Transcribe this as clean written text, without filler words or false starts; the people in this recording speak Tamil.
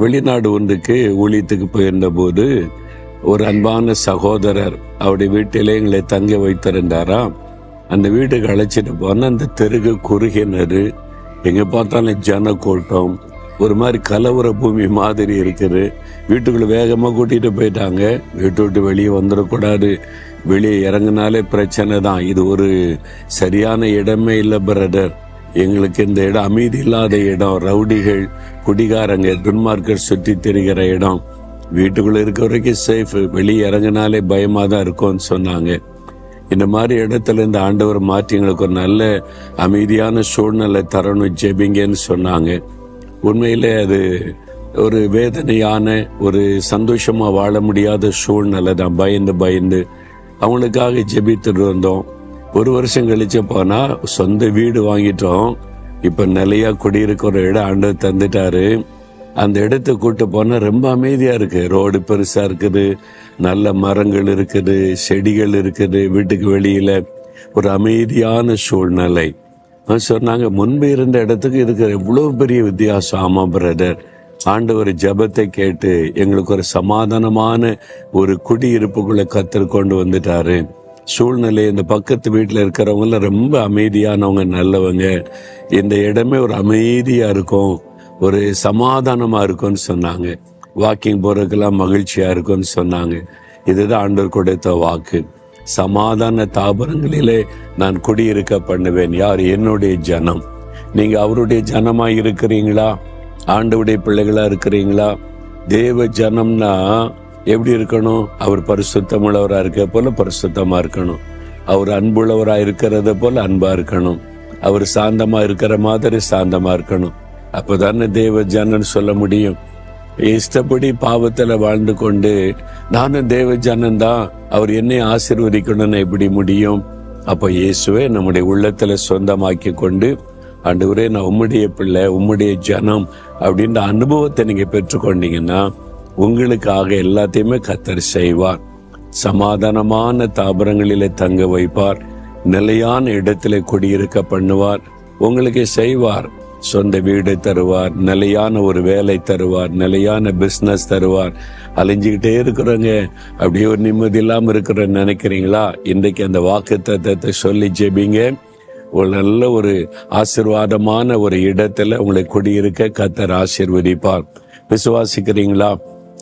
வெளிநாடு ஒன்றுக்கு ஊழியத்துக்கு போயிருந்த போது ஒரு அன்பான சகோதரர் அவருடைய வீட்டிலே எங்களை தங்க வைத்திருந்தாராம். அந்த வீட்டுக்கு அழைச்சிட்டு போன அந்த தெருகு குறுகினரு, எங்க பார்த்தாலும் ஜன கூட்டம், ஒரு மாதிரி கலவர பூமி மாதிரி இருக்குது. வீட்டுக்குள்ள வேகமா கூட்டிட்டு போயிட்டாங்க. வீட்டு விட்டு வெளியே வந்துடக்கூடாது, வெளியே இறங்கினாலே பிரச்சனை தான், இது ஒரு சரியான இடமே இல்லை பிரதர், எங்களுக்கு இந்த இடம் அமைதி இல்லாத இடம், ரவுடிகள் குடிகாரங்க துன்மார்க்கர் சுற்றி திரிகிற இடம், வீட்டுக்குள்ள இருக்க வரைக்கும் சேஃப், வெளியே இறங்கினாலே பயமா தான் இருக்கும்னு சொன்னாங்க. இந்த மாதிரி இடத்துல இந்த ஆண்டவர் மாற்றி எங்களுக்கு ஒரு நல்ல அமைதியான சூழ்நிலை தரணும், ஜெபிங்கன்னு சொன்னாங்க. உண்மையிலே அது ஒரு வேதனையான, ஒரு சந்தோஷமா வாழ முடியாத சூழ்நிலை தான். பயந்து அவங்களுக்காக ஜெபித்துட்டு வந்தோம். ஒரு வருஷம் கழிச்சு போனா சொந்த வீடு வாங்கிட்டோம். இப்ப நிலையா குடியிருக்கிற இடம் ஆண்டவர் தந்துட்டாரு. அந்த இடத்தை கூட்டு போனா ரொம்ப அமைதியா இருக்கு. ரோடு பெருசா இருக்குது, நல்ல மரங்கள் இருக்குது, செடிகள் இருக்குது, வீட்டுக்கு வெளியில ஒரு அமைதியான சூழ்நிலை. சொன்னாங்க, முன்பு இருந்த இடத்துக்கு இருக்கிற எவ்வளவு பெரிய வித்தியாசம். ஆமா பிரதர், ஆண்டவர் ஜெபத்தை கேட்டு எங்களுக்கு ஒரு சமாதானமான ஒரு குடியிருப்புக்குள்ள கத்தர் கொண்டு வந்துட்டாரு. சூழ்நிலை இந்த பக்கத்து வீட்டுல இருக்கிறவங்க ரொம்ப அமைதியானவங்க, நல்லவங்க. இந்த இடமே ஒரு அமைதியா இருக்கும், ஒரு சமாதானமா இருக்கும்னு சொன்னாங்க. வாக்கிங் போறதுக்கெல்லாம் மகிழ்ச்சியா இருக்கும்னு சொன்னாங்க. இதுதான் ஆண்டவர் கொடுத்த வாக்கு. சமாதான தாபரங்களிலே நான் குடியிருக்க பண்ணுவேன். யார்? என்னுடைய ஜனம். நீங்க அவருடைய ஜனமா இருக்கிறீங்களா? ஆண்டவருடைய பிள்ளைகளா இருக்கிறீங்களா? தேவ ஜனம்னா எப்படி இருக்கணும்? அவர் பரிசுத்தமுள்ளவரா இருக்க போல பரிசுத்தமா இருக்கணும். அவர் அன்புள்ளவரா இருக்கிறத போல அன்பா இருக்கணும். அவர் சாந்தமா இருக்கிற மாதிரி சாந்தமா இருக்கணும். அப்பதானே தேவ ஜனன் சொல்ல முடியும். இஷ்டப்படி பாவத்துல வாழ்ந்து கொண்டு நானும் தேவ ஜனந்தான், அவர் என்னை ஆசீர்வதிக்கணும்னு எப்படி முடியும்? அப்ப இயேசுவை நம்முடைய உள்ளத்துல சொந்தமாக்கி கொண்டு, ஆண்டவரே நான் உம்முடைய பிள்ளை, உம்முடைய ஜனம் அப்படின்ற அனுபவத்தை நீங்க பெற்றுக்கொண்டீங்கன்னா உங்களுக்காக எல்லாத்தையுமே கர்த்தர் செய்வார். சமாதானமான தாபரங்களிலே தங்க வைப்பார், நிலையான இடத்திலே குடியிருக்க பண்ணுவார், உங்களுக்கு செய்வார். சொந்த வீடு தருவார், நிலையான ஒரு வேலை தருவார், நிலையான பிசினஸ் தருவார். அலைஞ்சுக்கிட்டே இருக்கிறவங்க அப்படியே ஒரு நிம்மதி இல்லாம இருக்கிறன்னு நினைக்கிறீங்களா? இன்றைக்கு அந்த வாக்குத்தத்தத்தை சொல்லி ஜெபிங்க. ஒரு நல்ல ஒரு ஆசீர்வாதமான ஒரு இடத்துல உங்களை குடியிருக்க கர்த்தர் ஆசீர்வதிப்பார். விசுவாசிக்கிறீங்களா?